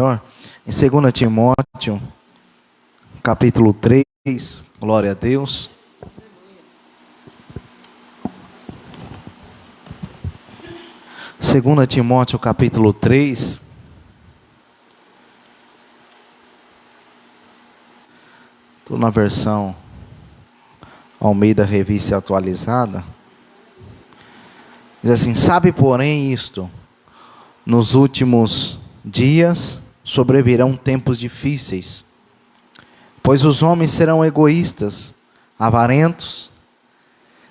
Em 2 Timóteo, capítulo 3, glória a Deus. Segunda Timóteo, capítulo 3. Estou na versão Almeida Revista Atualizada. Diz assim: sabe, porém, isto, nos últimos dias sobrevirão tempos difíceis, pois os homens serão egoístas, avarentos,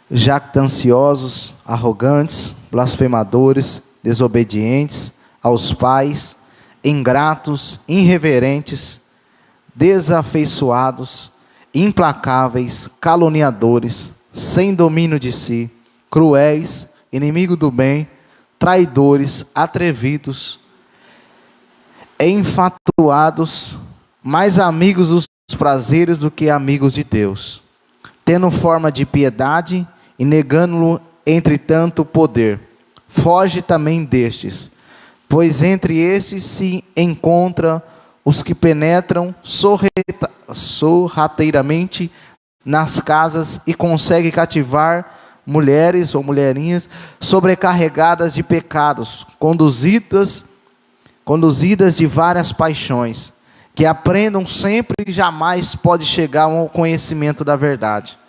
jactanciosos, arrogantes, blasfemadores, desobedientes aos pais, ingratos, irreverentes, desafeiçoados, implacáveis, caluniadores, sem domínio de si, cruéis, inimigos do bem, traidores, atrevidos, enfatuados, mais amigos dos prazeres do que amigos de Deus, tendo forma de piedade e negando-lo entretanto poder. Foge também destes, pois entre estes se encontra os que penetram sorrateiramente nas casas e conseguem cativar mulheres ou mulherinhas sobrecarregadas de pecados, conduzidas de várias paixões, que aprendam sempre e jamais pode chegar ao conhecimento da verdade.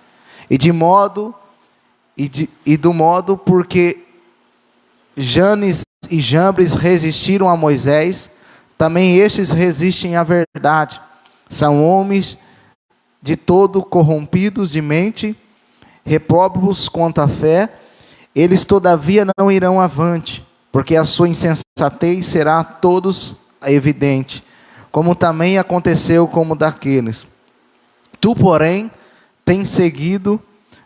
Do modo porque Janes e Jambres resistiram a Moisés, também estes resistem à verdade. São homens de todo corrompidos de mente, repróbados quanto à fé. Eles todavia não irão avante, porque a sua insensatez será a todos evidente, como também aconteceu como daqueles. Tu, porém, tens seguido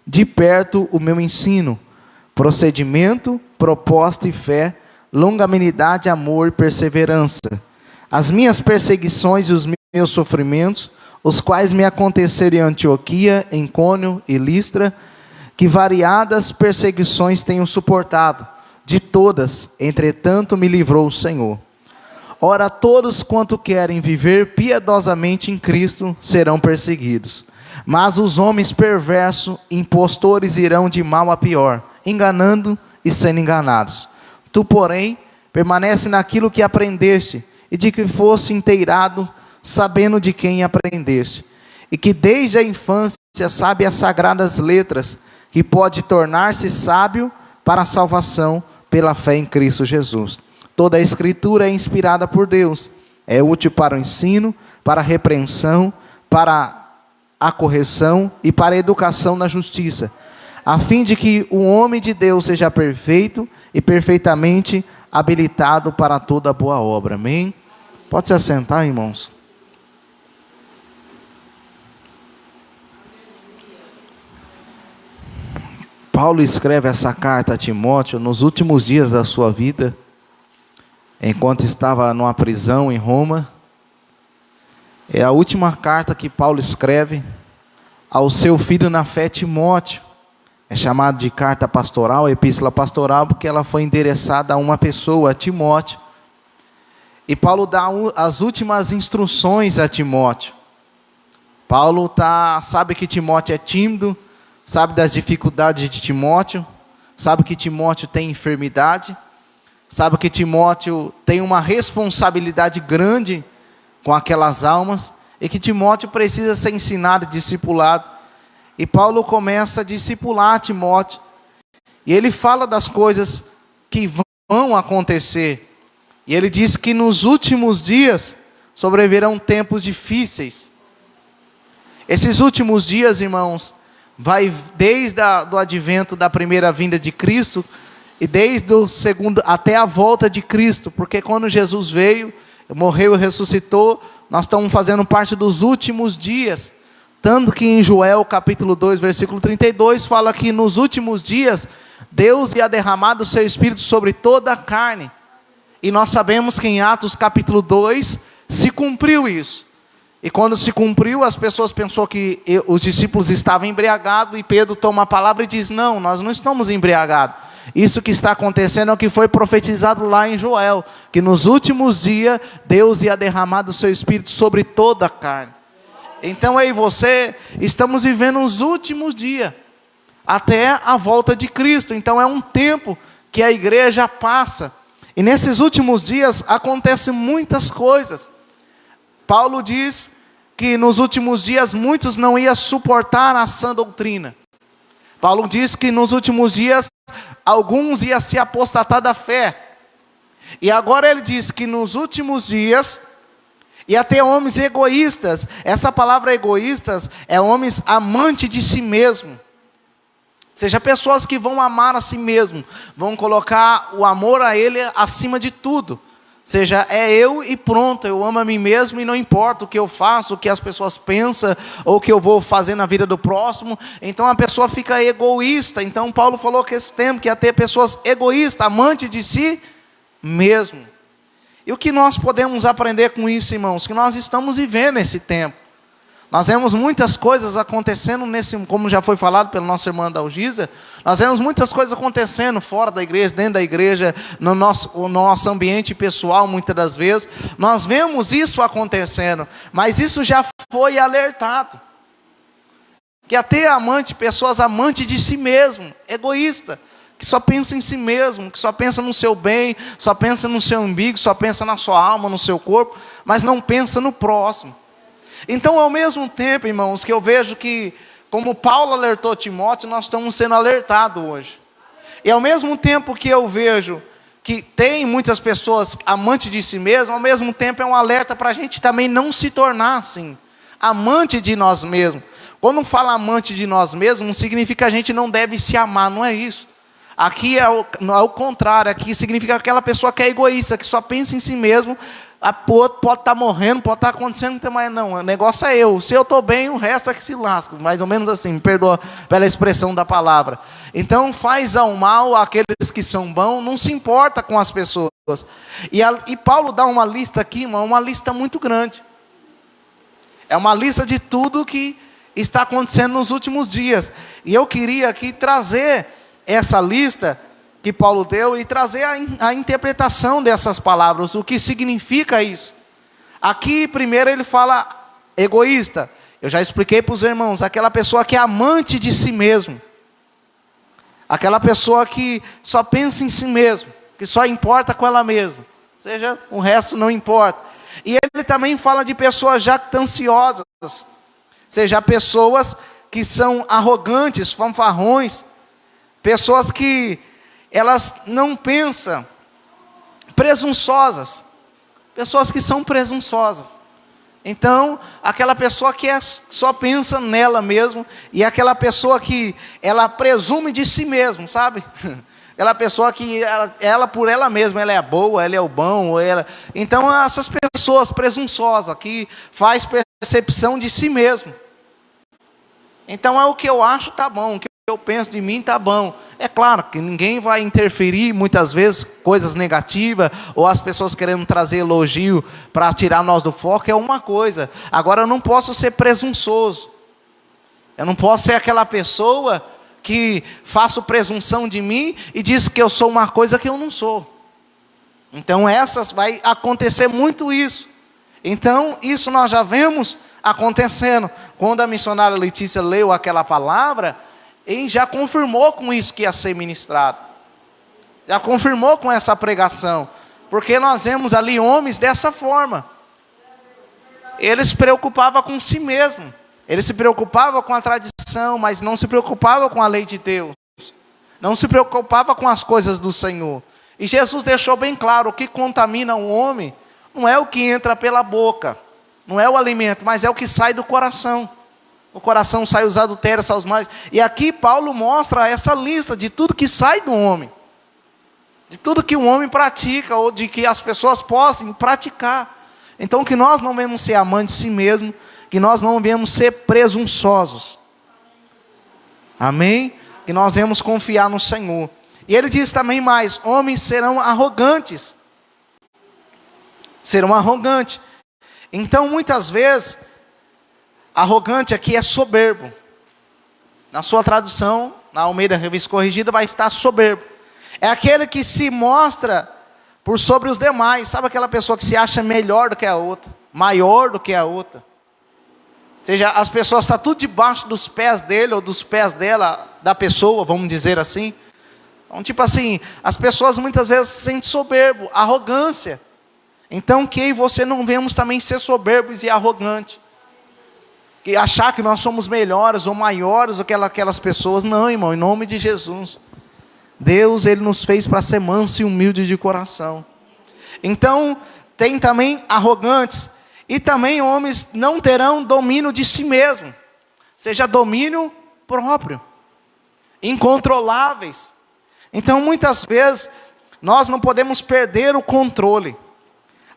de perto o meu ensino, procedimento, proposta e fé, longanimidade, amor e perseverança. As minhas perseguições e os meus sofrimentos, os quais me aconteceram em Antioquia, em Icônio e Listra, que variadas perseguições tenho suportado. De todas, entretanto, me livrou o Senhor. Ora, todos quanto querem viver piedosamente em Cristo serão perseguidos. Mas os homens perversos, impostores, irão de mal a pior, enganando e sendo enganados. Tu, porém, permanece naquilo que aprendeste, e de que fosse inteirado, sabendo de quem aprendeste, e que desde a infância sabe as sagradas letras, que pode tornar-se sábio para a salvação pela fé em Cristo Jesus. Toda a Escritura é inspirada por Deus, é útil para o ensino, para a repreensão, para a correção e para a educação na justiça, a fim de que o homem de Deus seja perfeito e perfeitamente habilitado para toda boa obra. Amém? Pode se assentar, irmãos. Paulo escreve essa carta a Timóteo nos últimos dias da sua vida, enquanto estava numa prisão em Roma. É a última carta que Paulo escreve ao seu filho na fé, Timóteo. É chamado de carta pastoral, epístola pastoral, porque ela foi endereçada a uma pessoa, a Timóteo. E Paulo dá as últimas instruções a Timóteo. Paulo sabe que Timóteo é tímido, sabe das dificuldades de Timóteo, sabe que Timóteo tem enfermidade, sabe que Timóteo tem uma responsabilidade grande com aquelas almas, e que Timóteo precisa ser ensinado e discipulado. E Paulo começa a discipular Timóteo, e ele fala das coisas que vão acontecer, e ele diz que nos últimos dias sobrevirão tempos difíceis. Esses últimos dias, irmãos, vai desde do advento da primeira vinda de Cristo, e desde o segundo até a volta de Cristo, porque quando Jesus veio, morreu e ressuscitou, nós estamos fazendo parte dos últimos dias. Tanto que em Joel capítulo 2, versículo 32, fala que nos últimos dias, Deus ia derramar do seu Espírito sobre toda a carne. E nós sabemos que em Atos capítulo 2, se cumpriu isso. E quando se cumpriu, as pessoas pensaram que os discípulos estavam embriagados, e Pedro toma a palavra e diz: não, nós não estamos embriagados. Isso que está acontecendo é o que foi profetizado lá em Joel, que nos últimos dias Deus ia derramar do seu Espírito sobre toda a carne. Então eu e você estamos vivendo os últimos dias, até a volta de Cristo. Então é um tempo que a igreja passa, e nesses últimos dias acontecem muitas coisas. Paulo diz que nos últimos dias muitos não iam suportar a sã doutrina. Paulo diz que nos últimos dias alguns iam se apostatar da fé. E agora ele diz que nos últimos dias ia ter homens egoístas. Essa palavra egoístas é homens amantes de si mesmo. Ou seja, pessoas que vão amar a si mesmo, vão colocar o amor a ele acima de tudo. Seja, é eu e pronto, eu amo a mim mesmo e não importa o que eu faço, o que as pessoas pensam, ou o que eu vou fazer na vida do próximo. Então a pessoa fica egoísta. Então Paulo falou que esse tempo que ia ter pessoas egoístas, amantes de si mesmo. E o que nós podemos aprender com isso, irmãos? Que nós estamos vivendo esse tempo. Nós vemos muitas coisas acontecendo como já foi falado pela nossa irmã Dalgisa, nós vemos muitas coisas acontecendo fora da igreja, dentro da igreja, no nosso ambiente pessoal, muitas das vezes. Nós vemos isso acontecendo, mas isso já foi alertado. Que até pessoas amantes de si mesmo, egoísta, que só pensa em si mesmo, que só pensa no seu bem, só pensa no seu umbigo, só pensa na sua alma, no seu corpo, mas não pensa no próximo. Então, ao mesmo tempo, irmãos, que eu vejo que, como Paulo alertou Timóteo, nós estamos sendo alertados hoje. E ao mesmo tempo que eu vejo que tem muitas pessoas amantes de si mesmo, ao mesmo tempo é um alerta para a gente também não se tornar assim, amante de nós mesmos. Quando fala amante de nós mesmos, não significa que a gente não deve se amar, não é isso. Aqui é o contrário, aqui significa aquela pessoa que é egoísta, que só pensa em si mesmo. Pode estar morrendo, pode estar acontecendo, mas não, o negócio é eu. Se eu estou bem, o resto é que se lasca. Mais ou menos assim, me perdoa pela expressão da palavra. Então faz ao mal aqueles que são bons, não se importa com as pessoas. E Paulo dá uma lista aqui, uma lista muito grande. É uma lista de tudo que está acontecendo nos últimos dias. E eu queria aqui trazer essa lista que Paulo deu e trazer a interpretação dessas palavras, o que significa isso. Aqui primeiro ele fala egoísta. Eu já expliquei para os irmãos, aquela pessoa que é amante de si mesmo. Aquela pessoa que só pensa em si mesmo, que só importa com ela mesma. Ou seja, o resto não importa. E ele também fala de pessoas jactanciosas. Ou seja, pessoas que são arrogantes, fanfarrões. Pessoas que elas não pensam, presunçosas, pessoas que são presunçosas. Então, aquela pessoa que só pensa nela mesmo, e aquela pessoa que ela presume de si mesmo, sabe? Aquela pessoa que ela por ela mesma, ela é boa, ela é o bom, então essas pessoas presunçosas, que faz percepção de si mesmo. Então é o que eu acho, tá bom, eu penso de mim, tá bom. É claro que ninguém vai interferir, muitas vezes, coisas negativas, ou as pessoas querendo trazer elogio para tirar nós do foco, é uma coisa. Agora, eu não posso ser presunçoso. Eu não posso ser aquela pessoa que faço presunção de mim e diz que eu sou uma coisa que eu não sou. Então, vai acontecer muito isso. Então, isso nós já vemos acontecendo. Quando a missionária Letícia leu aquela palavra, e já confirmou com isso que ia ser ministrado. Já confirmou com essa pregação. Porque nós vemos ali homens dessa forma. Eles se preocupavam com si mesmo. Eles se preocupavam com a tradição, mas não se preocupavam com a lei de Deus. Não se preocupavam com as coisas do Senhor. E Jesus deixou bem claro, o que contamina um homem não é o que entra pela boca. Não é o alimento, mas é o que sai do coração. O coração sai os adultérios, sai os males. E aqui Paulo mostra essa lista de tudo que sai do homem. De tudo que o homem pratica, ou de que as pessoas possam praticar. Então que nós não venhamos ser amantes de si mesmo, que nós não venhamos ser presunçosos. Amém? Que nós venhamos confiar no Senhor. E ele diz também mais, homens serão arrogantes. Serão arrogantes. Então muitas vezes, arrogante aqui é soberbo. Na sua tradução, na Almeida Revista Corrigida, vai estar soberbo. É aquele que se mostra por sobre os demais. Sabe aquela pessoa que se acha melhor do que a outra, maior do que a outra? Ou seja, as pessoas estão tudo debaixo dos pés dele ou dos pés dela, da pessoa, vamos dizer assim. Então, tipo assim, as pessoas muitas vezes se sentem soberbo, arrogância. Então, que eu e você não venhamos também ser soberbos e arrogantes. E achar que nós somos melhores ou maiores do que aquelas pessoas. Não, irmão, em nome de Jesus. Deus, Ele nos fez para ser manso e humilde de coração. Então, tem também arrogantes. E também homens não terão domínio de si mesmo. Seja domínio próprio. Incontroláveis. Então, muitas vezes, nós não podemos perder o controle.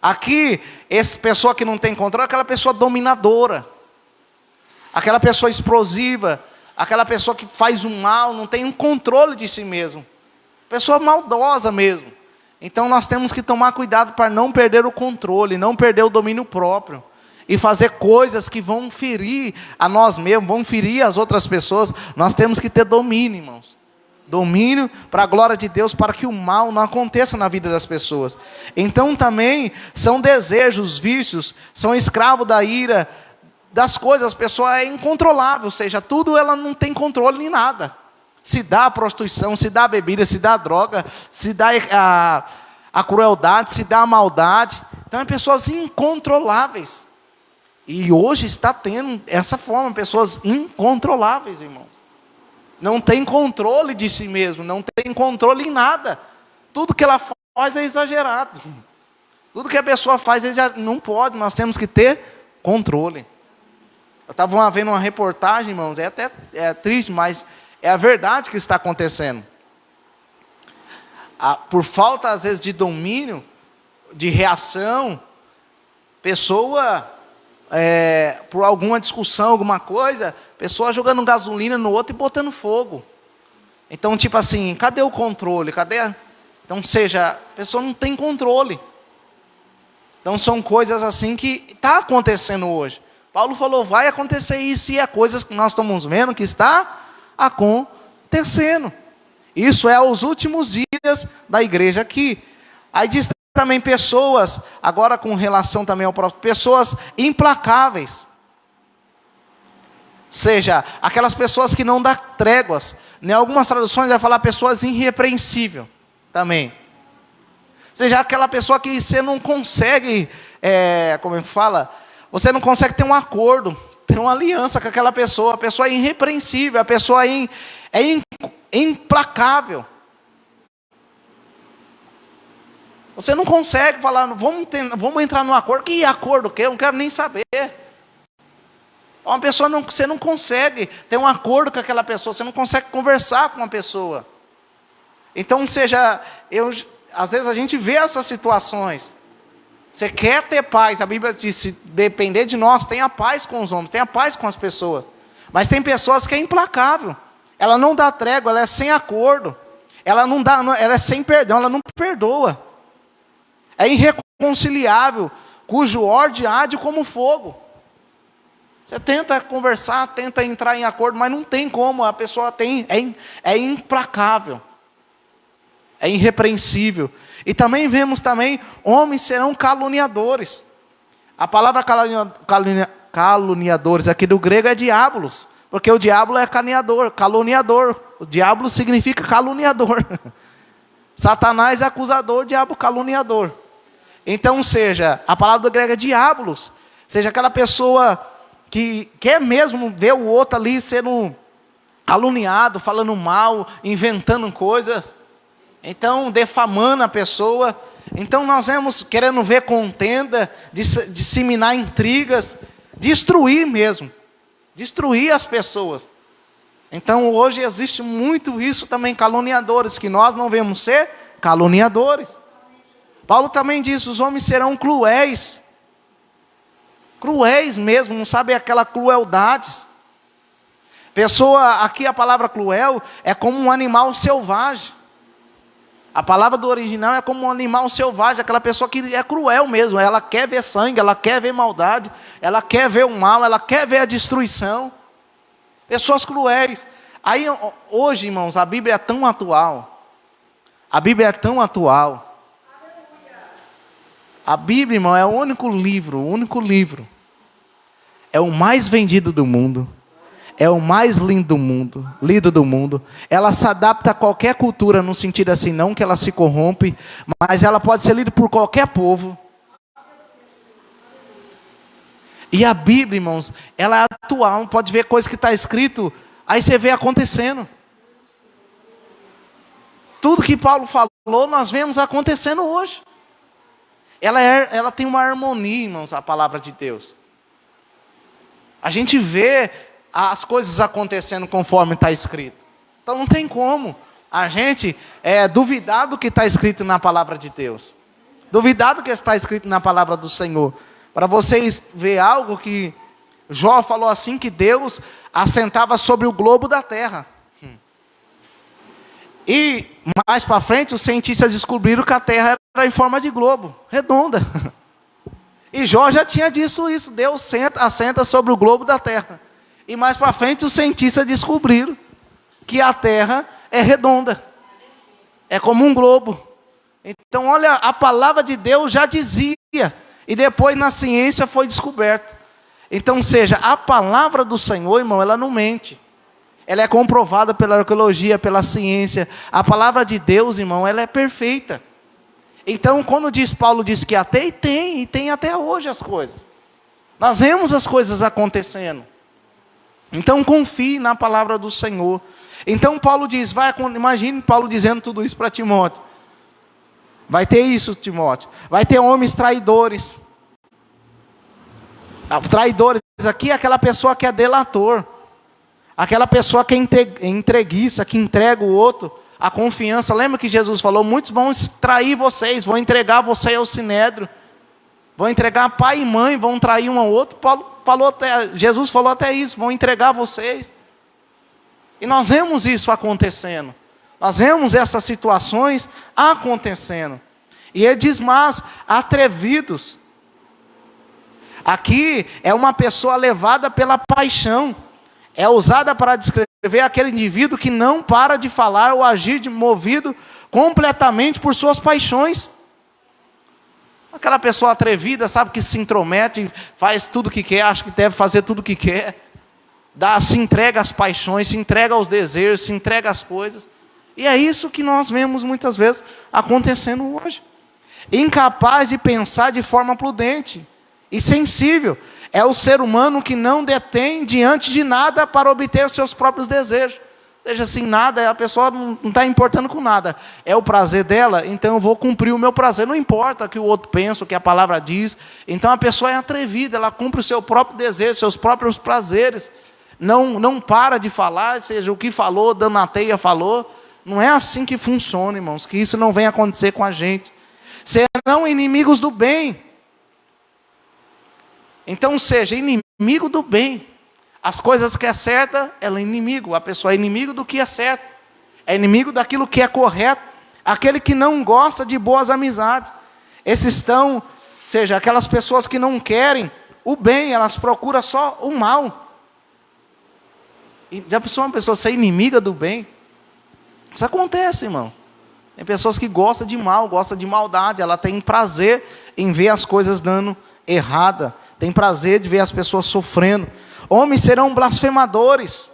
Aqui, essa pessoa que não tem controle é aquela pessoa dominadora. Aquela pessoa explosiva. Aquela pessoa que faz o mal, não tem um controle de si mesmo. Pessoa maldosa mesmo. Então nós temos que tomar cuidado para não perder o controle, não perder o domínio próprio. E fazer coisas que vão ferir a nós mesmos, vão ferir as outras pessoas. Nós temos que ter domínio, irmãos. Domínio para a glória de Deus, para que o mal não aconteça na vida das pessoas. Então também são desejos, vícios, são escravos da ira, das coisas. A pessoa é incontrolável, ou seja, tudo ela não tem controle em nada. Se dá a prostituição, se dá a bebida, se dá a droga, se dá a crueldade, se dá a maldade. Então, é pessoas incontroláveis. E hoje está tendo essa forma, pessoas incontroláveis, irmãos. Não tem controle de si mesmo, não tem controle em nada. Tudo que ela faz é exagerado. Tudo que a pessoa faz não pode, nós temos que ter controle. Eu estava vendo uma reportagem, irmãos, é até triste, mas é a verdade que está acontecendo. Por falta, às vezes, de domínio, de reação, pessoa, por alguma discussão, alguma coisa, pessoa jogando gasolina no outro e botando fogo. Então, tipo assim, cadê o controle? Então, seja, a pessoa não tem controle. Então, são coisas assim que está acontecendo hoje. Paulo falou, vai acontecer isso, e é coisas que nós estamos vendo que está acontecendo. Isso é os últimos dias da igreja aqui. Aí diz também pessoas, agora com relação também ao próprio, pessoas implacáveis. Seja, aquelas pessoas que não dão tréguas. Em algumas traduções vai falar pessoas irrepreensíveis também. Seja, aquela pessoa que você não consegue, como é que fala? Você não consegue ter um acordo, ter uma aliança com aquela pessoa. A pessoa é irrepreensível, a pessoa é implacável. Você não consegue falar, vamos entrar num acordo. Que acordo que? Eu não quero nem saber. Uma pessoa você não consegue ter um acordo com aquela pessoa, você não consegue conversar com uma pessoa. Então, seja, às vezes a gente vê essas situações. Você quer ter paz, a Bíblia diz, se depender de nós, tenha paz com os homens, tenha paz com as pessoas. Mas tem pessoas que é implacável. Ela não dá trégua, ela é sem acordo. Ela é sem perdão, ela não perdoa. É irreconciliável, cujo ódio arde como fogo. Você tenta conversar, tenta entrar em acordo, mas não tem como, a pessoa é implacável. É irrepreensível. E também vemos homens serão caluniadores. A palavra caluniadores aqui do grego é diabolos, porque o diabo é caluniador. O diabo significa caluniador. Satanás é acusador, o diabo caluniador. Então, seja, a palavra do grego é diabolos, seja aquela pessoa que quer mesmo ver o outro ali sendo caluniado, falando mal, inventando coisas. Então, defamando a pessoa. Então, nós vamos querendo ver contenda, disseminar intrigas, destruir mesmo. Destruir as pessoas. Então, hoje existe muito isso também, caluniadores, que nós não devemos ser caluniadores. Paulo também diz, os homens serão cruéis. Cruéis mesmo, não sabem aquela crueldade. Pessoa, aqui a palavra cruel é como um animal selvagem. A palavra do original é como um animal selvagem, aquela pessoa que é cruel mesmo, ela quer ver sangue, ela quer ver maldade, ela quer ver o mal, ela quer ver a destruição. Pessoas cruéis. Aí hoje, irmãos, a Bíblia é tão atual. A Bíblia é tão atual. A Bíblia, irmão, é o único livro. É o mais vendido do mundo. É o mais lido do mundo. Ela se adapta a qualquer cultura, no sentido assim, não que ela se corrompe, mas ela pode ser lida por qualquer povo. E a Bíblia, irmãos, ela é atual, pode ver coisa que está escrito, aí você vê acontecendo. Tudo que Paulo falou, nós vemos acontecendo hoje. Ela tem uma harmonia, irmãos, a palavra de Deus. A gente vê as coisas acontecendo conforme está escrito. Então não tem como a gente duvidar do que está escrito na palavra de Deus. Duvidar do que está escrito na palavra do Senhor. Para vocês verem algo que Jó falou assim, que Deus assentava sobre o globo da terra. E mais para frente os cientistas descobriram que a terra era em forma de globo, redonda. E Jó já tinha dito isso, Deus assenta sobre o globo da terra. E mais para frente os cientistas descobriram que a terra é redonda. É como um globo. Então olha, a palavra de Deus já dizia. E depois na ciência foi descoberto. Então seja, a palavra do Senhor, irmão, ela não mente. Ela é comprovada pela arqueologia, pela ciência. A palavra de Deus, irmão, ela é perfeita. Então quando Paulo diz que até e tem até hoje as coisas. Nós vemos as coisas acontecendo. Então confie na palavra do Senhor. Então Paulo diz, imagine Paulo dizendo tudo isso para Timóteo. Vai ter isso, Timóteo. Vai ter homens traidores. Traidores aqui é aquela pessoa que é delator. Aquela pessoa que é entreguiça, que entrega o outro a confiança. Lembra que Jesus falou, muitos vão trair vocês, vão entregar você ao sinédrio. Vão entregar pai e mãe, vão trair um ao outro. Jesus falou até isso, vão entregar vocês. E nós vemos isso acontecendo. Nós vemos essas situações acontecendo. E ele diz, mas atrevidos. Aqui é uma pessoa levada pela paixão. É usada para descrever aquele indivíduo que não para de falar ou agir movido completamente por suas paixões. Aquela pessoa atrevida, sabe, que se intromete, faz tudo o que quer, acha que deve fazer tudo o que quer. Se entrega às paixões, se entrega aos desejos, se entrega às coisas. E é isso que nós vemos muitas vezes acontecendo hoje. Incapaz de pensar de forma prudente e sensível. É o ser humano que não detém diante de nada para obter os seus próprios desejos. Seja assim, nada, a pessoa não está importando com nada. É o prazer dela, então eu vou cumprir o meu prazer. Não importa o que o outro pensa, o que a palavra diz. Então a pessoa é atrevida, ela cumpre o seu próprio desejo, seus próprios prazeres. Não para de falar, seja o que falou, dando na teia falou. Não é assim que funciona, irmãos, que isso não venha acontecer com a gente. Serão inimigos do bem. Então seja inimigo do bem. As coisas que é certa, ela é inimigo. A pessoa é inimigo do que é certo. É inimigo daquilo que é correto. Aquele que não gosta de boas amizades. Seja aquelas pessoas que não querem o bem, elas procuram só o mal. E já pensou uma pessoa ser inimiga do bem? Isso acontece, irmão. Tem pessoas que gostam de mal, gostam de maldade. Ela tem prazer em ver as coisas dando errada. Tem prazer de ver as pessoas sofrendo. Homens serão blasfemadores.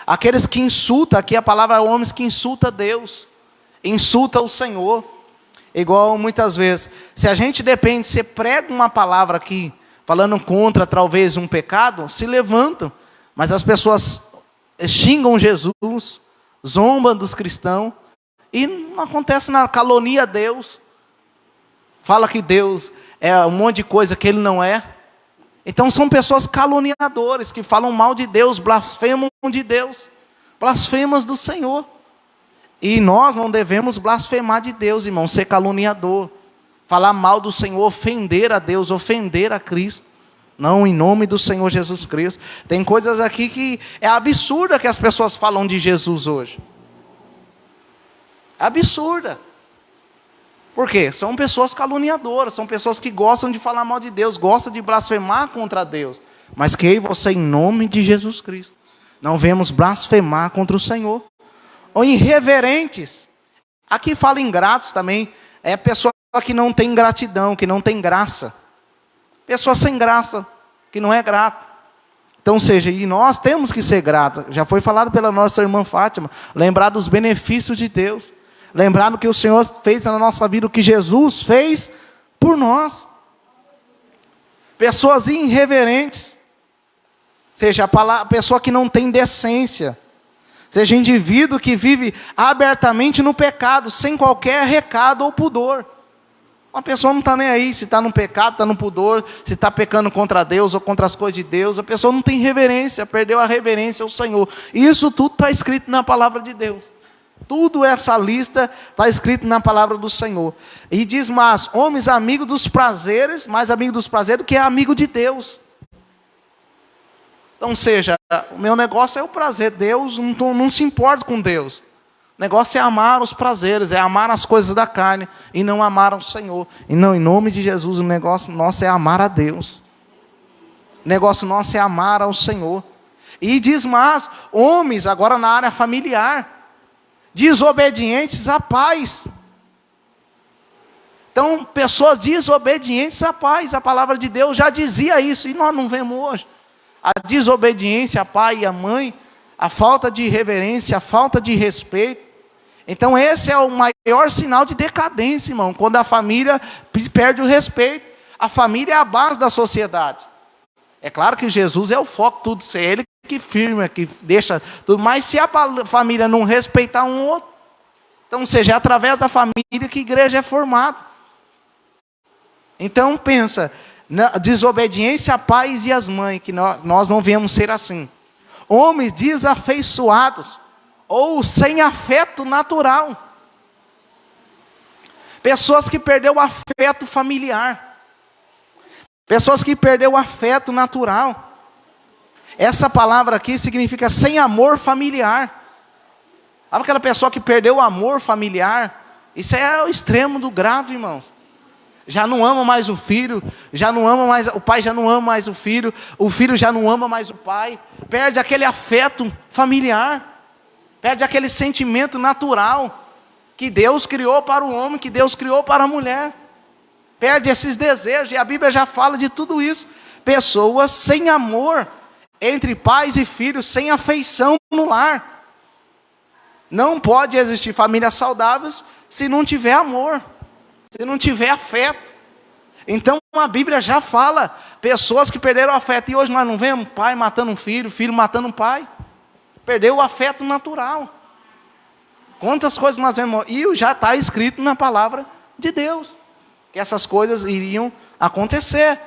Aqueles que insultam, aqui a palavra é homens que insultam Deus. Insulta o Senhor. Igual muitas vezes. Se a gente depende, você prega uma palavra aqui, falando contra talvez um pecado, se levantam. Mas as pessoas xingam Jesus, zombam dos cristãos, e não acontece nada, calonia Deus. Fala que Deus é um monte de coisa que Ele não é. Então são pessoas caluniadoras, que falam mal de Deus, blasfemam de Deus, blasfemas do Senhor. E nós não devemos blasfemar de Deus, irmão, ser caluniador, falar mal do Senhor, ofender a Deus, ofender a Cristo. Não, em nome do Senhor Jesus Cristo. Tem coisas aqui que é absurda que as pessoas falam de Jesus hoje. Absurda. Por quê? São pessoas caluniadoras, são pessoas que gostam de falar mal de Deus, gostam de blasfemar contra Deus. Mas que eu e você, em nome de Jesus Cristo, não vemos blasfemar contra o Senhor. Ou irreverentes. Aqui fala ingratos também, é pessoa que não tem gratidão, que não tem graça. Pessoa sem graça, que não é grato. Então, ou seja, e nós temos que ser gratos. Já foi falado pela nossa irmã Fátima, lembrar dos benefícios de Deus. Lembrar do que o Senhor fez na nossa vida, o que Jesus fez por nós. Pessoas irreverentes, seja a pessoa que não tem decência, seja indivíduo que vive abertamente no pecado, sem qualquer recado ou pudor. Uma pessoa não está nem aí se está no pecado, está no pudor, se está pecando contra Deus ou contra as coisas de Deus. A pessoa não tem reverência, perdeu a reverência ao Senhor. E isso tudo está escrito na palavra de Deus. Tudo essa lista está escrito na palavra do Senhor. E diz, mas homens amigos dos prazeres, mais amigo dos prazeres do que amigo de Deus. Então, seja, o meu negócio é o prazer. Deus não se importa com Deus. O negócio é amar os prazeres, é amar as coisas da carne e não amar ao Senhor. E não, em nome de Jesus, o negócio nosso é amar a Deus. O negócio nosso é amar ao Senhor. E diz, mas homens, agora na área familiar, desobedientes a pais. Então, pessoas desobedientes a pais. A palavra de Deus já dizia isso, e nós não vemos hoje. A desobediência a pai e a mãe, a falta de reverência, a falta de respeito. Então esse é o maior sinal de decadência, irmão, quando a família perde o respeito. A família é a base da sociedade. É claro que Jesus é o foco, tudo, é Ele que firma, que deixa tudo. Mas se a família não respeitar um outro, então seja, é através da família que a igreja é formada. Então pensa, na desobediência a pais e as mães, que nós não viemos ser assim. Homens desafeiçoados, ou sem afeto natural. Pessoas que perderam o afeto familiar. Pessoas que perderam o afeto natural. Essa palavra aqui significa sem amor familiar. Sabe aquela pessoa que perdeu o amor familiar? Isso é o extremo do grave, irmãos. Já não ama mais o filho, já não ama mais, o pai já não ama mais o filho já não ama mais o pai, perde aquele afeto familiar, perde aquele sentimento natural que Deus criou para o homem, que Deus criou para a mulher, perde esses desejos, e a Bíblia já fala de tudo isso. Pessoas sem amor entre pais e filhos, sem afeição no lar. Não pode existir famílias saudáveis se não tiver amor, se não tiver afeto. Então a Bíblia já fala, pessoas que perderam o afeto, e hoje nós não vemos pai matando um filho, filho matando um pai, perdeu o afeto natural. Quantas coisas nós vemos, e já está escrito na palavra de Deus, que essas coisas iriam acontecer.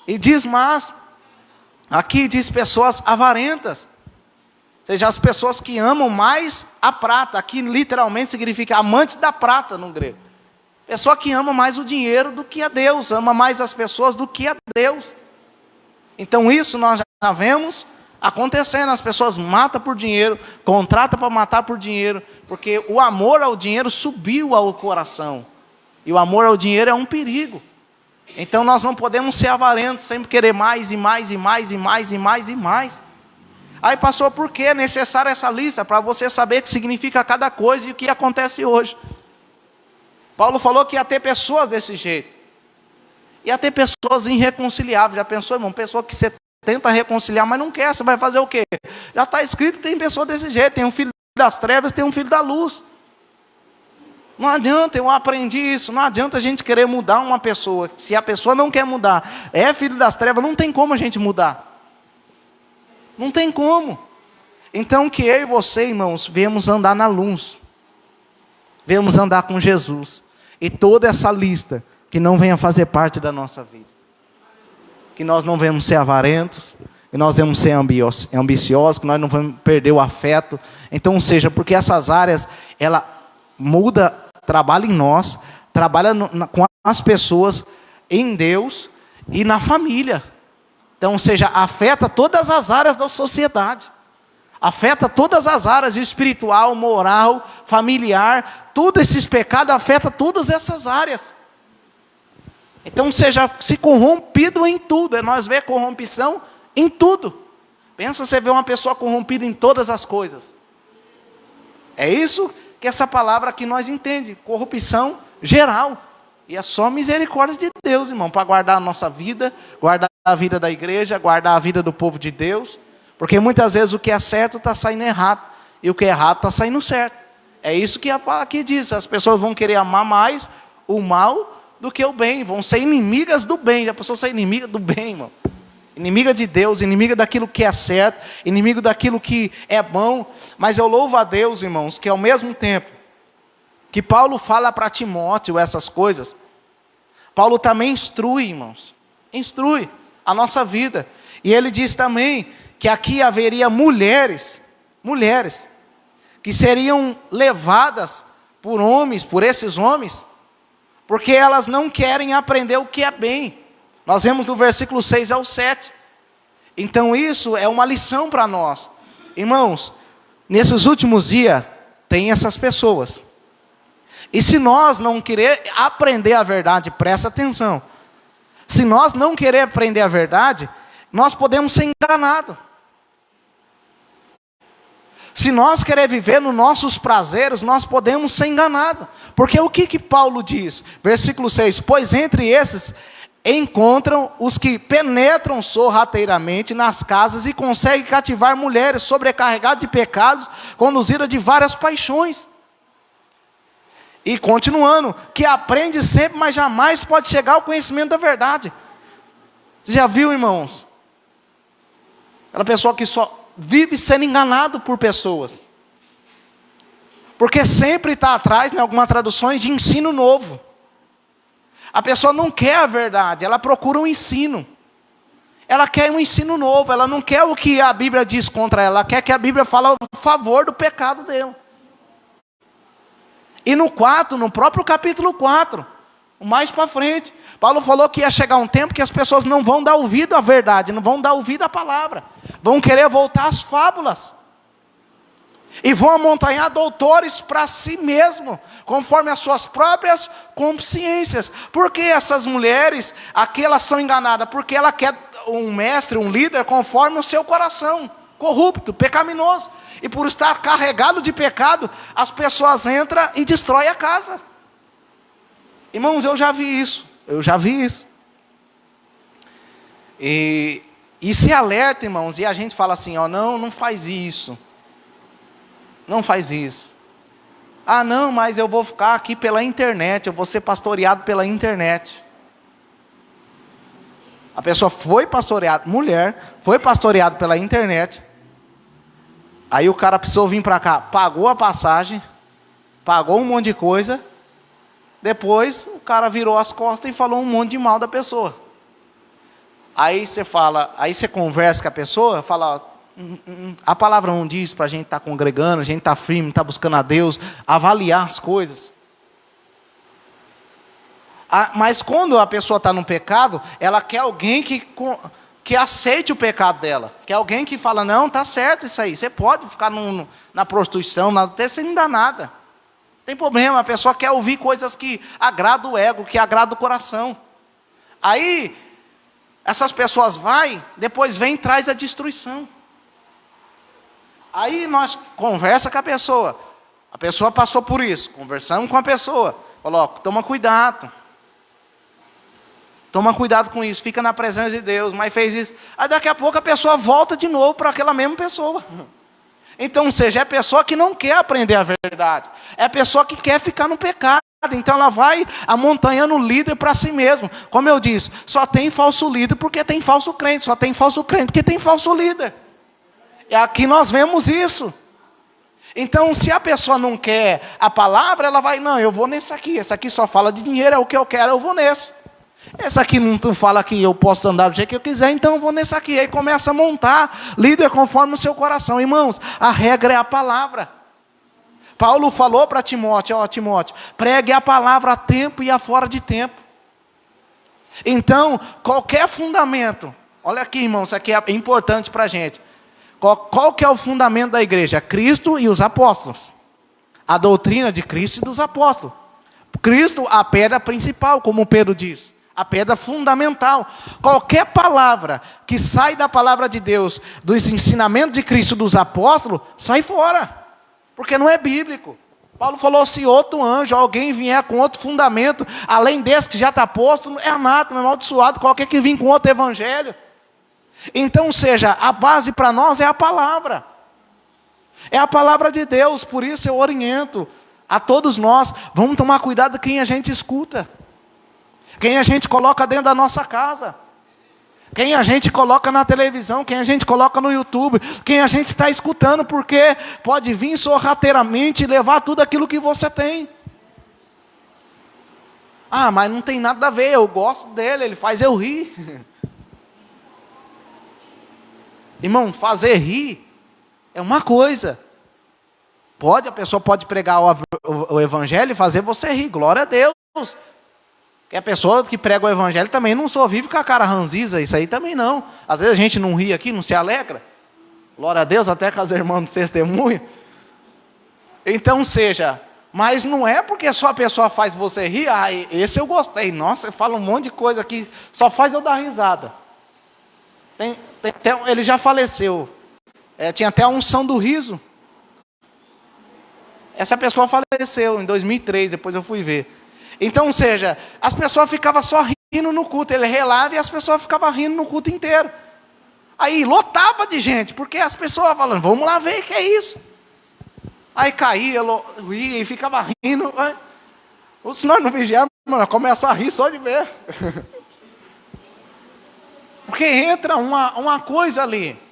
E diz, mas, aqui diz pessoas avarentas, ou seja, as pessoas que amam mais a prata, aqui literalmente significa amantes da prata no grego. Pessoa que ama mais o dinheiro do que a Deus, ama mais as pessoas do que a Deus. Então isso nós já vemos acontecendo, as pessoas matam por dinheiro, contratam para matar por dinheiro, porque o amor ao dinheiro subiu ao coração, e o amor ao dinheiro é um perigo. Então nós não podemos ser avarentos, sempre querer mais e mais e mais e mais e mais e mais. Aí pastor, por que é necessária essa lista? Para você saber o que significa cada coisa e o que acontece hoje. Paulo falou que ia ter pessoas desse jeito. Ia ter pessoas irreconciliáveis. Já pensou, irmão? Pessoa que você tenta reconciliar, mas não quer. Você vai fazer o quê? Já está escrito que tem pessoa desse jeito. Tem um filho das trevas, tem um filho da luz. Não adianta, eu aprendi isso. Não adianta a gente querer mudar uma pessoa. Se a pessoa não quer mudar, é filho das trevas, não tem como a gente mudar. Não tem como. Então que eu e você, irmãos, viemos andar na luz. Viemos andar com Jesus. E toda essa lista que não venha fazer parte da nossa vida. Que nós não venhamos ser avarentos, que nós vamos ser ambiciosos, que nós não vamos perder o afeto. Então, ou seja, porque essas áreas, ela muda, trabalha em nós, trabalha com as pessoas, em Deus e na família. Então, ou seja, afeta todas as áreas da sociedade. Afeta todas as áreas, espiritual, moral, familiar, todos esses pecados afetam todas essas áreas. Então seja se corrompido em tudo, nós vemos corrupção em tudo. Pensa você ver uma pessoa corrompida em todas as coisas. É isso que essa palavra que nós entendemos, corrupção geral. E é só misericórdia de Deus, irmão, para guardar a nossa vida, guardar a vida da igreja, guardar a vida do povo de Deus. Porque muitas vezes o que é certo está saindo errado, e o que é errado está saindo certo. É isso que a palavra aqui diz, as pessoas vão querer amar mais o mal do que o bem, vão ser inimigas do bem. Já pensou ser inimiga do bem, irmão? Inimiga de Deus, inimiga daquilo que é certo, inimigo daquilo que é bom. Mas eu louvo a Deus, irmãos, que ao mesmo tempo que Paulo fala para Timóteo essas coisas, Paulo também instrui, irmãos, instrui a nossa vida. E ele diz também que aqui haveria mulheres, que seriam levadas por homens, por esses homens, porque elas não querem aprender o que é bem. Nós vemos no versículo 6 ao 7. Então isso é uma lição para nós. Irmãos, nesses últimos dias, tem essas pessoas. E se nós não querer aprender a verdade, presta atenção. Se nós não querer aprender a verdade, nós podemos ser enganados. Se nós querer viver nos nossos prazeres, nós podemos ser enganados. Porque o que Paulo diz? Versículo 6. Pois entre esses encontram os que penetram sorrateiramente nas casas e conseguem cativar mulheres sobrecarregadas de pecados, conduzidas de várias paixões. E continuando, que aprende sempre, mas jamais pode chegar ao conhecimento da verdade. Você já viu, irmãos? Aquela pessoa que só vive sendo enganado por pessoas. Porque sempre está atrás, em algumas traduções, de ensino novo. A pessoa não quer a verdade, ela procura um ensino. Ela quer um ensino novo, ela não quer o que a Bíblia diz contra ela, ela quer que a Bíblia fale a favor do pecado dela. E no próprio capítulo 4, mais para frente, Paulo falou que ia chegar um tempo que as pessoas não vão dar ouvido à verdade, não vão dar ouvido à palavra, vão querer voltar às fábulas. E vão amontanhar doutores para si mesmo, conforme as suas próprias consciências. Por que essas mulheres, aqui elas são enganadas? Porque ela quer um mestre, um líder, conforme o seu coração, corrupto, pecaminoso. E por estar carregado de pecado, as pessoas entram e destroem a casa. Irmãos, eu já vi isso. E se alerta, irmãos, e a gente fala assim, ó, não faz isso. Não faz isso. Ah, não, mas eu vou ficar aqui pela internet, eu vou ser pastoreado pela internet. A pessoa foi pastoreada, mulher, foi pastoreada pela internet. Aí o cara precisou vir para cá, pagou a passagem, pagou um monte de coisa. Depois o cara virou as costas e falou um monte de mal da pessoa. Aí você conversa com a pessoa, fala, ó, a palavra não diz para a gente estar congregando, a gente estar firme, estar buscando a Deus, avaliar as coisas. Mas quando a pessoa está no pecado, ela quer alguém que aceite o pecado dela. Quer alguém que fala, não, está certo isso aí, você pode ficar na prostituição, você não dá nada. Não tem problema, a pessoa quer ouvir coisas que agradam o ego, que agradam o coração. Aí, essas pessoas depois vem e traz a destruição. Aí nós conversa com a pessoa passou por isso, conversamos com a pessoa, falou, toma cuidado com isso, fica na presença de Deus, mas fez isso, aí daqui a pouco a pessoa volta de novo para aquela mesma pessoa. Então, ou seja, é a pessoa que não quer aprender a verdade, é a pessoa que quer ficar no pecado, então ela vai amontanhando o líder para si mesmo. Como eu disse, só tem falso líder porque tem falso crente, só tem falso crente porque tem falso líder. E aqui nós vemos isso. Então, se a pessoa não quer a palavra, ela vai, não, eu vou nesse aqui. Esse aqui só fala de dinheiro, é o que eu quero, eu vou nesse. Esse aqui não fala que eu posso andar do jeito que eu quiser, então eu vou nesse aqui. Aí começa a montar líder conforme o seu coração. Irmãos, a regra é a palavra. Paulo falou para Timóteo, ó Timóteo, pregue a palavra a tempo e a fora de tempo. Então, qualquer fundamento, olha aqui, irmãos, isso aqui é importante para a gente. Qual que é o fundamento da igreja? Cristo e os apóstolos. A doutrina de Cristo e dos apóstolos. Cristo, a pedra principal, como Pedro diz. A pedra fundamental. Qualquer palavra que sai da palavra de Deus, dos ensinamentos de Cristo e dos apóstolos, sai fora. Porque não é bíblico. Paulo falou, se outro anjo, alguém vier com outro fundamento, além desse que já está posto, é anátema, é amaldiçoado, qualquer que vir com outro evangelho. Então, seja, a base para nós é a palavra. É a palavra de Deus, por isso eu oriento a todos nós, vamos tomar cuidado quem a gente escuta. Quem a gente coloca dentro da nossa casa. Quem a gente coloca na televisão, quem a gente coloca no YouTube, quem a gente está escutando, porque pode vir sorrateiramente e levar tudo aquilo que você tem. Ah, mas não tem nada a ver, eu gosto dele, ele faz eu rir. Irmão, fazer rir é uma coisa. A pessoa pode pregar o evangelho e fazer você rir, glória a Deus. Que a pessoa que prega o evangelho também não só vive com a cara ranziza, isso aí também não. Às vezes a gente não ri aqui, não se alegra. Glória a Deus, até com as irmãs de testemunho. Então seja, mas não é porque só a pessoa faz você rir, ah, esse eu gostei, nossa, fala um monte de coisa aqui, só faz eu dar risada. Ele já faleceu, tinha até a unção do riso. Essa pessoa faleceu em 2003, depois eu fui ver. Então, seja, as pessoas ficavam só rindo no culto, ele relava e as pessoas ficavam rindo no culto inteiro. Aí lotava de gente, porque as pessoas falando, vamos lá ver o que é isso. Aí caía, ria e ficava rindo. O senhor não vigia, mano, começa a rir só de ver. Porque entra uma coisa ali.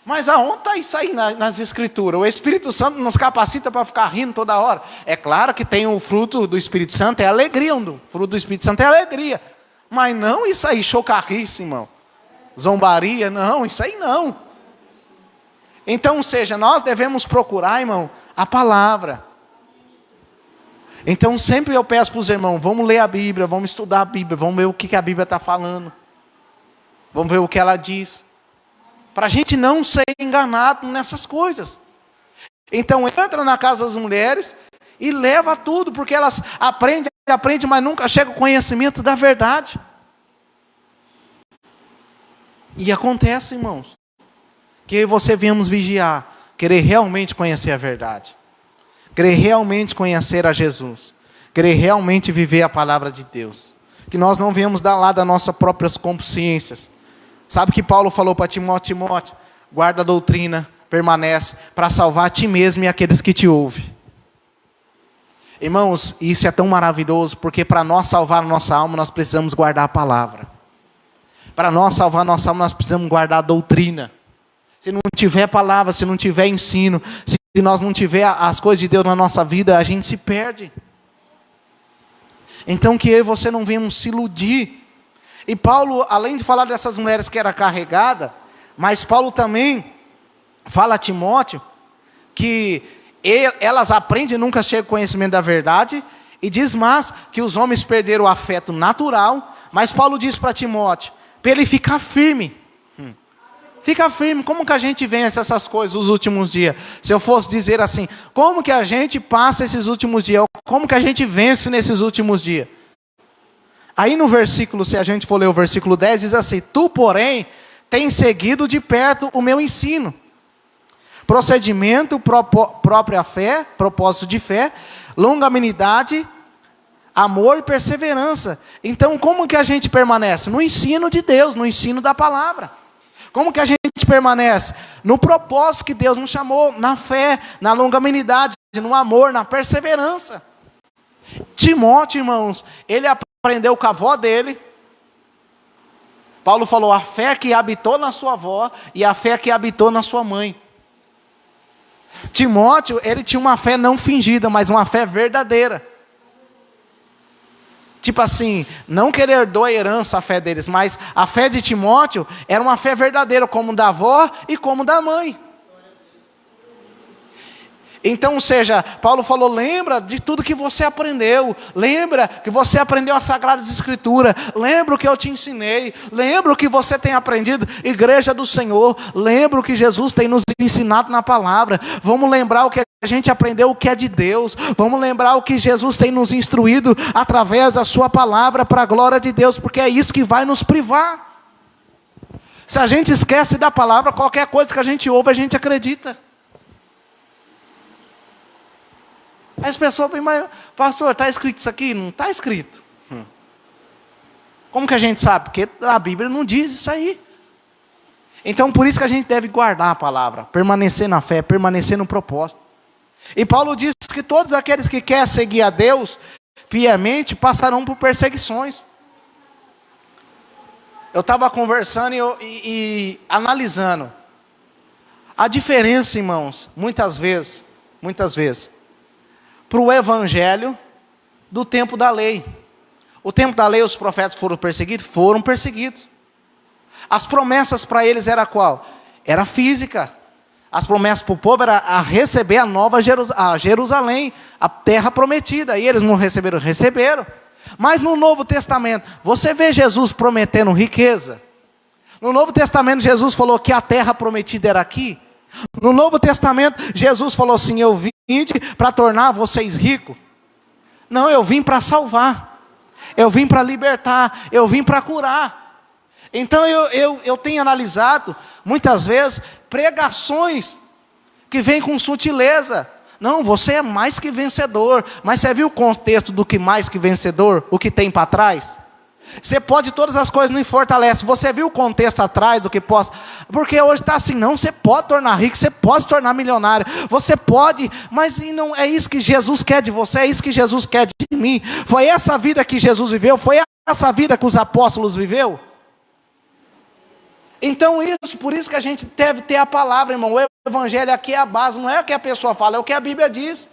Mas aonde está isso aí nas escrituras? O Espírito Santo nos capacita para ficar rindo toda hora. É claro que tem o fruto do Espírito Santo, é alegria. O fruto do Espírito Santo é alegria. Mas não isso aí, chocarrice, irmão. Zombaria, não, isso aí não. Então, seja, nós devemos procurar, irmão, a palavra. Então, sempre eu peço para os irmãos, vamos ler a Bíblia, vamos estudar a Bíblia, vamos ver o que a Bíblia está falando. Vamos ver o que ela diz. Para a gente não ser enganado nessas coisas. Então entra na casa das mulheres e leva tudo, porque elas aprendem, mas nunca chega ao conhecimento da verdade. E acontece, irmãos, que você viemos vigiar, querer realmente conhecer a verdade, querer realmente conhecer a Jesus, querer realmente viver a palavra de Deus, que nós não viemos dar lá das nossas próprias consciências. Sabe que Paulo falou para Timóteo, guarda a doutrina, permanece, para salvar a ti mesmo e aqueles que te ouvem. Irmãos, isso é tão maravilhoso, porque para nós salvar a nossa alma, nós precisamos guardar a palavra. Para nós salvar a nossa alma, nós precisamos guardar a doutrina. Se não tiver palavra, se não tiver ensino, se nós não tiver as coisas de Deus na nossa vida, a gente se perde. Então que eu e você não venhamos se iludir. E Paulo, além de falar dessas mulheres que era carregada, mas Paulo também fala a Timóteo que elas aprendem e nunca chegam ao conhecimento da verdade, e diz mais que os homens perderam o afeto natural, mas Paulo diz para Timóteo, para ele ficar firme. Fica firme. Como que a gente vence essas coisas nos últimos dias? Se eu fosse dizer assim, como que a gente passa esses últimos dias? Como que a gente vence nesses últimos dias? Aí no versículo, se a gente for ler o versículo 10, diz assim, tu, porém, tens seguido de perto o meu ensino. Procedimento, própria fé, propósito de fé, longanimidade, amor e perseverança. Então, como que a gente permanece? No ensino de Deus, no ensino da palavra. Como que a gente permanece? No propósito que Deus nos chamou, na fé, na longanimidade, no amor, na perseverança. Timóteo, irmãos, ele aprendeu com a avó dele. Paulo falou, a fé que habitou na sua avó e a fé que habitou na sua mãe. Timóteo, ele tinha uma fé não fingida, mas uma fé verdadeira. Tipo assim, não que ele herdou a herança, a fé deles, mas a fé de Timóteo era uma fé verdadeira, como da avó e como da mãe. Então, ou seja, Paulo falou, lembra de tudo que você aprendeu, lembra que você aprendeu as Sagradas Escrituras, lembra o que eu te ensinei, lembra o que você tem aprendido, igreja do Senhor, lembra o que Jesus tem nos ensinado na palavra, vamos lembrar o que a gente aprendeu, o que é de Deus, vamos lembrar o que Jesus tem nos instruído através da sua palavra, para a glória de Deus, porque é isso que vai nos privar. Se a gente esquece da palavra, qualquer coisa que a gente ouve, a gente acredita. Aí as pessoas vêm, mas pastor, está escrito isso aqui? Não está escrito. Como que a gente sabe? Porque a Bíblia não diz isso aí. Então por isso que a gente deve guardar a palavra, permanecer na fé, permanecer no propósito. E Paulo diz que todos aqueles que querem seguir a Deus piamente passarão por perseguições. Eu estava conversando e analisando a diferença, irmãos, muitas vezes, para o evangelho do tempo da lei. O tempo da lei, os profetas foram perseguidos? Foram perseguidos. As promessas para eles era qual? Era física. As promessas para o povo era a receber a nova Jerusalém, a terra prometida. E eles não receberam? Receberam. Mas no Novo Testamento, você vê Jesus prometendo riqueza? No Novo Testamento, Jesus falou que a terra prometida era aqui? No Novo Testamento, Jesus falou assim, eu vim para tornar vocês ricos? Não, eu vim para salvar. Eu vim para libertar. Eu vim para curar. Então eu tenho analisado, muitas vezes, pregações que vêm com sutileza. Não, você é mais que vencedor. Mas você viu o contexto do que mais que vencedor? O que tem para trás? Você pode todas as coisas, não fortalece. Você viu o contexto atrás do que possa? Porque hoje está assim, não, você pode tornar rico, você pode se tornar milionário. Você pode, mas não é isso que Jesus quer de você, é isso que Jesus quer de mim. Foi essa vida que Jesus viveu, foi essa vida que os apóstolos viveu. Então por isso que a gente deve ter a palavra, irmão. O evangelho aqui é a base, não é o que a pessoa fala, é o que a Bíblia diz.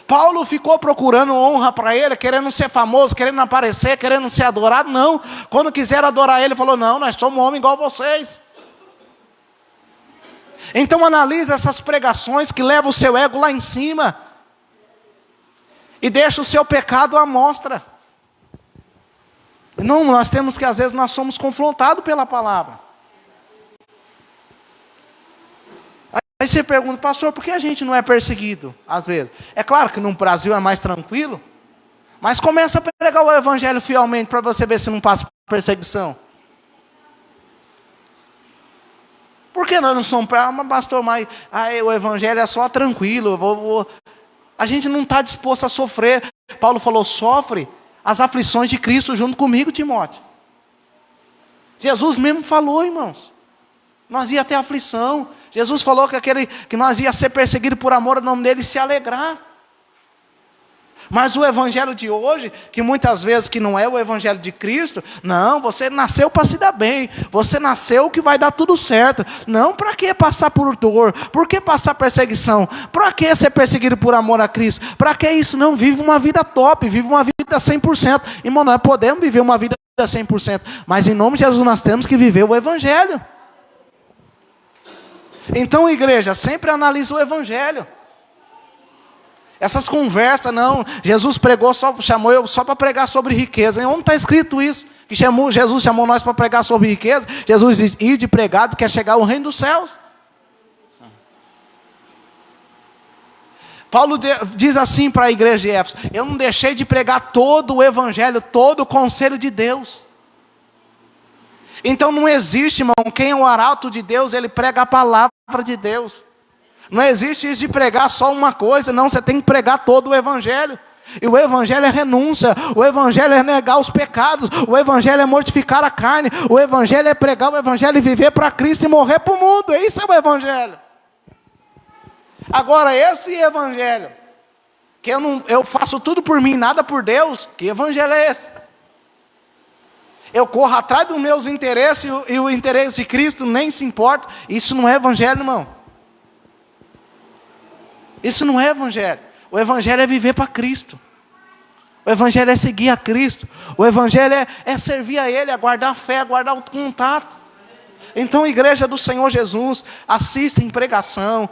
Paulo ficou procurando honra para ele, querendo ser famoso, querendo aparecer, querendo ser adorado. Não, quando quiseram adorar ele, falou, não, nós somos homens igual vocês. Então analisa essas pregações que levam o seu ego lá em cima. E deixa o seu pecado à mostra. Não, nós temos que, às vezes, nós somos confrontados pela palavra. Aí você pergunta, pastor, por que a gente não é perseguido? Às vezes. É claro que no Brasil é mais tranquilo. Mas começa a pregar o evangelho fielmente para você ver se não passa perseguição. Por que nós não somos, pastor, mas o evangelho é só tranquilo. A gente não está disposto a sofrer. Paulo falou, sofre as aflições de Cristo junto comigo, Timóteo. Jesus mesmo falou, irmãos. Nós ia ter aflição. Jesus falou que nós ia ser perseguido por amor ao nome dele e se alegrar. Mas o evangelho de hoje, que muitas vezes que não é o evangelho de Cristo, não, você nasceu para se dar bem, você nasceu que vai dar tudo certo. Não, para que passar por dor? Por que passar perseguição? Para que ser perseguido por amor a Cristo? Para que isso? Não, vive uma vida top, vive uma vida 100%. Irmão, nós podemos viver uma vida 100%, mas em nome de Jesus nós temos que viver o evangelho. Então, igreja, sempre analisa o evangelho. Essas conversas, não, Jesus pregou, chamou eu só para pregar sobre riqueza. Onde está escrito isso? Que Jesus chamou nós para pregar sobre riqueza. Jesus diz, ide pregado, quer chegar ao reino dos céus. Paulo diz assim para a igreja de Éfeso, eu não deixei de pregar todo o evangelho, todo o conselho de Deus. Então não existe, irmão, quem é o arauto de Deus, ele prega a palavra de Deus. Não existe isso de pregar só uma coisa, não, você tem que pregar todo o evangelho. E o evangelho é renúncia, o evangelho é negar os pecados, o evangelho é mortificar a carne, o evangelho é pregar o evangelho e viver para Cristo e morrer para o mundo. Isso é o evangelho. Agora, esse evangelho, que eu faço tudo por mim, nada por Deus, que evangelho é esse? Eu corro atrás dos meus interesses e o interesse de Cristo nem se importa. Isso não é evangelho, irmão. Isso não é evangelho. O evangelho é viver para Cristo. O evangelho é seguir a Cristo. O evangelho é servir a Ele, é guardar a fé, guardar o contato. Então, igreja do Senhor Jesus, assista em pregação,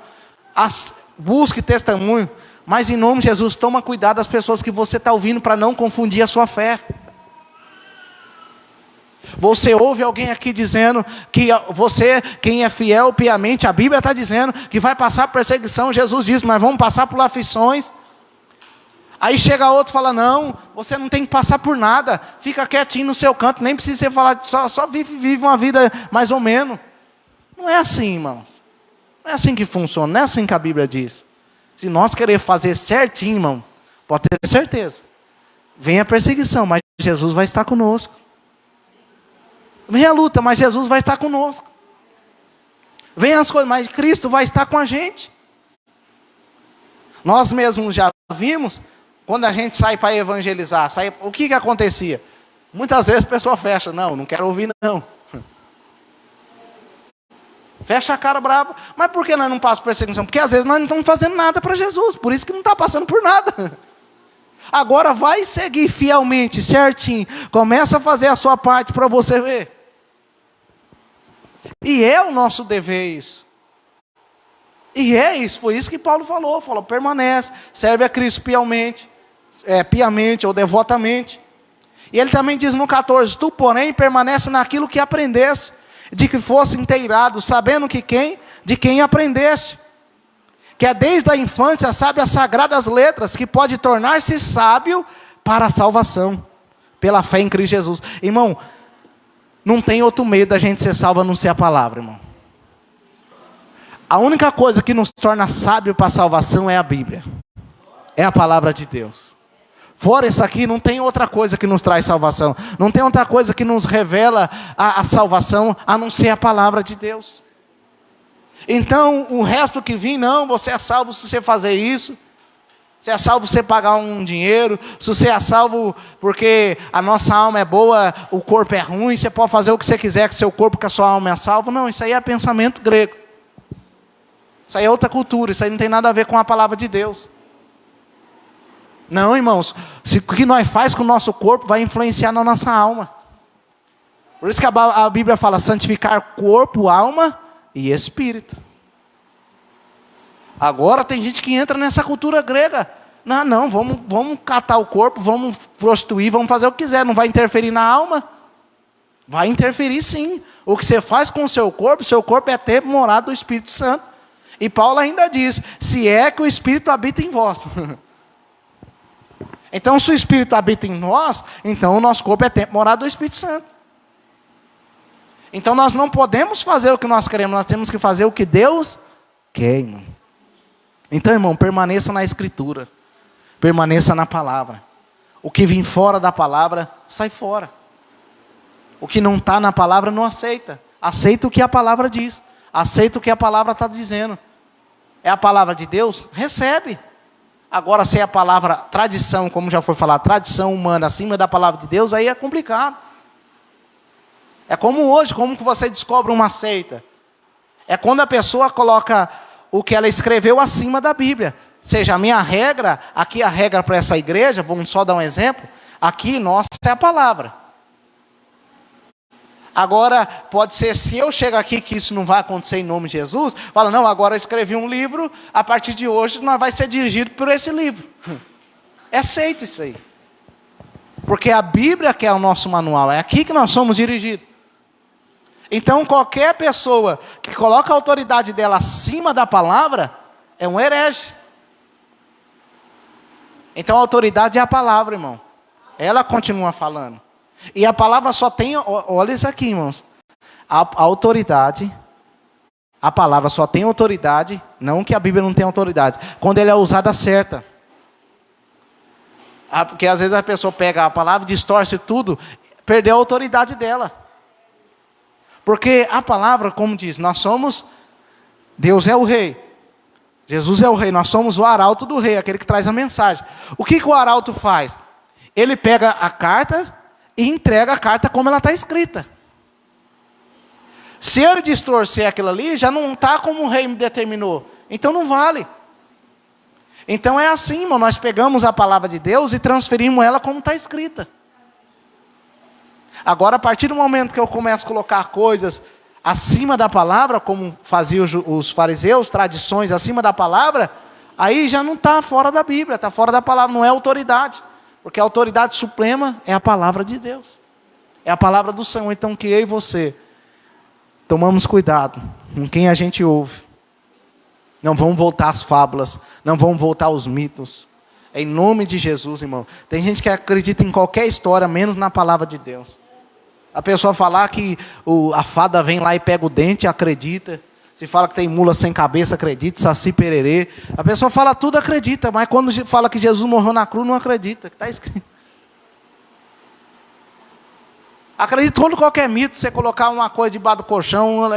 busque testemunho, mas em nome de Jesus, toma cuidado das pessoas que você está ouvindo para não confundir a sua fé. Você ouve alguém aqui dizendo que você, quem é fiel piamente, a Bíblia está dizendo que vai passar perseguição. Jesus diz, mas vamos passar por aflições. Aí chega outro e fala, não, você não tem que passar por nada, fica quietinho no seu canto, nem precisa você falar, só vive uma vida mais ou menos. Não é assim, irmãos. Não é assim que funciona, não é assim que a Bíblia diz. Se nós queremos fazer certinho, irmão, pode ter certeza. Vem a perseguição, mas Jesus vai estar conosco. Vem a luta, mas Jesus vai estar conosco. Vem as coisas, mas Cristo vai estar com a gente. Nós mesmos já vimos, quando a gente sai para evangelizar, o que acontecia? Muitas vezes a pessoa fecha, não quero ouvir não. Fecha a cara brava. Mas por que nós não passamos perseguição? Porque às vezes nós não estamos fazendo nada para Jesus, por isso que não está passando por nada. Agora vai seguir fielmente, certinho. Começa a fazer a sua parte para você ver. E é o nosso dever isso. E é isso, foi isso que Paulo falou. Falou, permanece, serve a Cristo piamente ou devotamente. E ele também diz no 14, tu porém permanece naquilo que aprendeste, de que fosse inteirado, sabendo que de quem aprendeste. Que é desde a infância sabe as sagradas letras, que pode tornar-se sábio para a salvação, pela fé em Cristo Jesus. Irmão, não tem outro meio da gente ser salvo a não ser a palavra, irmão. A única coisa que nos torna sábio para a salvação é a Bíblia. É a palavra de Deus. Fora isso aqui, não tem outra coisa que nos traz salvação. Não tem outra coisa que nos revela a salvação, a não ser a palavra de Deus. Então, o resto que vem, não, você é salvo se você fazer isso. Você é salvo se você pagar um dinheiro. Se você é salvo porque a nossa alma é boa, o corpo é ruim. Você pode fazer o que você quiser com seu corpo, que a sua alma é salva. Não, isso aí é pensamento grego. Isso aí é outra cultura. Isso aí não tem nada a ver com a palavra de Deus. Não, irmãos. O que nós faz com o nosso corpo vai influenciar na nossa alma. Por isso que a Bíblia fala santificar corpo, alma e espírito. Agora tem gente que entra nessa cultura grega. Não, vamos catar o corpo, vamos prostituir, vamos fazer o que quiser. Não vai interferir na alma? Vai interferir sim. O que você faz com o seu corpo é templo morado do Espírito Santo. E Paulo ainda diz, se é que o Espírito habita em vós. Então se o Espírito habita em nós, então o nosso corpo é templo morado do Espírito Santo. Então nós não podemos fazer o que nós queremos, nós temos que fazer o que Deus quer, irmão. Então, irmão, permaneça na Escritura. Permaneça na palavra. O que vem fora da palavra, sai fora. O que não está na palavra, não aceita. Aceita o que a palavra diz. Aceita o que a palavra está dizendo. É a palavra de Deus? Recebe. Agora, se é a palavra tradição, como já foi falado, tradição humana acima da palavra de Deus, aí é complicado. É como hoje, como que você descobre uma seita? É quando a pessoa coloca o que ela escreveu acima da Bíblia. Seja, a minha regra, aqui a regra para essa igreja, vamos só dar um exemplo, aqui, nossa, é a palavra. Agora, pode ser, se eu chego aqui, que isso não vai acontecer em nome de Jesus, fala, não, agora eu escrevi um livro, a partir de hoje nós vai ser dirigido por esse livro. É aceito isso aí. Porque a Bíblia que é o nosso manual, é aqui que nós somos dirigidos. Então, qualquer pessoa que coloca a autoridade dela acima da palavra, é um herege. Então, a autoridade é a palavra, irmão. Ela continua falando. E a palavra só tem, olha isso aqui, irmãos. A autoridade, a palavra só tem autoridade, não que a Bíblia não tenha autoridade, quando ela é usada certa. Porque às vezes a pessoa pega a palavra, distorce tudo, perdeu a autoridade dela. Porque a palavra, como diz, nós somos, Deus é o rei, Jesus é o rei, nós somos o arauto do rei, aquele que traz a mensagem. O que o arauto faz? Ele pega a carta e entrega a carta como ela está escrita. Se ele distorcer aquilo ali, já não está como o rei me determinou, então não vale. Então é assim, irmão, nós pegamos a palavra de Deus e transferimos ela como está escrita. Agora, a partir do momento que eu começo a colocar coisas acima da palavra, como faziam os fariseus, tradições acima da palavra, aí já não está fora da Bíblia, está fora da palavra, não é autoridade. Porque a autoridade suprema é a palavra de Deus. É a palavra do Senhor. Então, que eu e você tomamos cuidado com quem a gente ouve. Não vamos voltar às fábulas, não vamos voltar aos mitos. Em nome de Jesus, irmão. Tem gente que acredita em qualquer história, menos na palavra de Deus. A pessoa falar que a fada vem lá e pega o dente, acredita. Se fala que tem mula sem cabeça, acredita, saci pererê. A pessoa fala tudo, acredita, mas quando fala que Jesus morreu na cruz, não acredita, que está escrito. Acredita todo qualquer mito, você colocar uma coisa debaixo do colchão,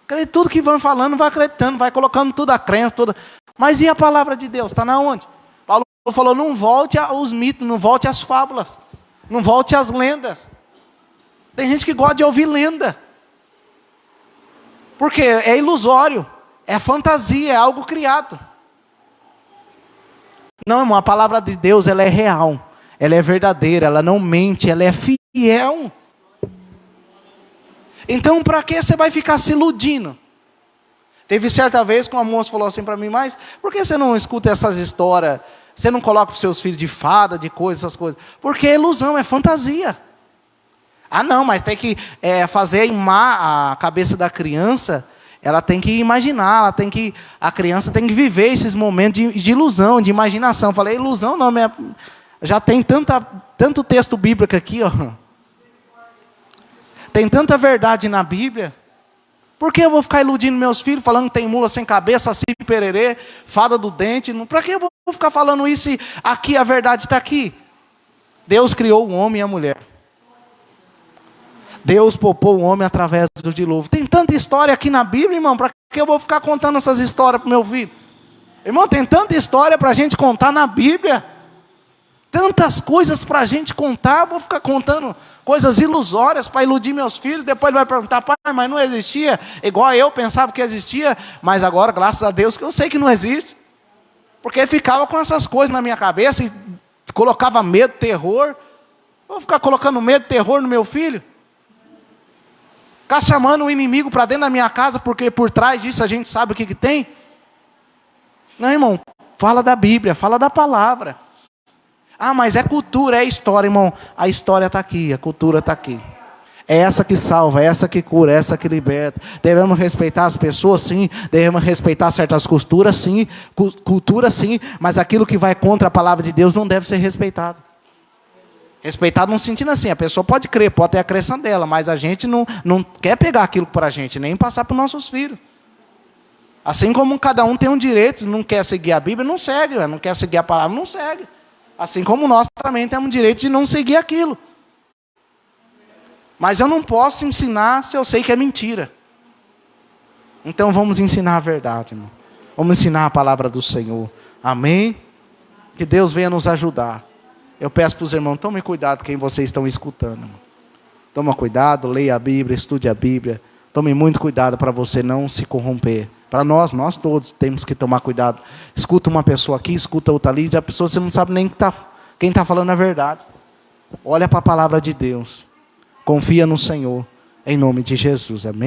acredita tudo que vão falando, vai acreditando, vai colocando tudo a crença, toda. Mas e a palavra de Deus? Está na onde? Paulo falou, não volte aos mitos, não volte às fábulas, não volte às lendas. Tem gente que gosta de ouvir lenda. Porque é ilusório, é fantasia, é algo criado. Não, irmão, a palavra de Deus, ela é real, ela é verdadeira, ela não mente, ela é fiel. Então, para que você vai ficar se iludindo? Teve certa vez que uma moça falou assim para mim, mas por que você não escuta essas histórias? Você não coloca para os seus filhos de fada, de coisas, essas coisas? Porque é ilusão, é fantasia. Ah não, mas tem que fazer a cabeça da criança, ela tem que imaginar, a criança tem que viver esses momentos de ilusão, de imaginação. Falei, ilusão não, já tem tanto texto bíblico aqui, ó. Tem tanta verdade na Bíblia. Por que eu vou ficar iludindo meus filhos, falando que tem mula sem cabeça, saci pererê, fada do dente? Para que eu vou ficar falando isso se aqui a verdade está aqui? Deus criou o homem e a mulher. Deus poupou o homem através do dilúvio. Tem tanta história aqui na Bíblia, irmão, para que eu vou ficar contando essas histórias para o meu filho? Irmão, tem tanta história para a gente contar na Bíblia. Tantas coisas para a gente contar, vou ficar contando coisas ilusórias para iludir meus filhos, depois ele vai perguntar, pai, mas não existia, igual eu pensava que existia, mas agora, graças a Deus, que eu sei que não existe, porque ficava com essas coisas na minha cabeça, e colocava medo, terror, vou ficar colocando medo, terror no meu filho? Ficar chamando o inimigo para dentro da minha casa, porque por trás disso a gente sabe o que tem? Não, irmão, fala da Bíblia, fala da palavra. Ah, mas é cultura, é história, irmão. A história está aqui, a cultura está aqui. É essa que salva, é essa que cura, é essa que liberta. Devemos respeitar as pessoas, sim. Devemos respeitar certas culturas, sim. Cultura, sim. Mas aquilo que vai contra a palavra de Deus não deve ser respeitado. Respeitado no sentido assim, a pessoa pode crer, pode ter a crença dela, mas a gente não quer pegar aquilo para a gente, nem passar para os nossos filhos. Assim como cada um tem um direito, não quer seguir a Bíblia, não segue. Não quer seguir a palavra, não segue. Assim como nós também temos o direito de não seguir aquilo. Mas eu não posso ensinar se eu sei que é mentira. Então vamos ensinar a verdade, irmão. Vamos ensinar a palavra do Senhor. Amém? Que Deus venha nos ajudar. Eu peço para os irmãos, tomem cuidado quem vocês estão escutando, irmão. Toma cuidado, leia a Bíblia, estude a Bíblia. Tome muito cuidado para você não se corromper. Para nós todos temos que tomar cuidado. Escuta uma pessoa aqui, escuta outra ali, e a pessoa você não sabe nem quem está falando a verdade. Olha para a palavra de Deus. Confia no Senhor, em nome de Jesus. Amém?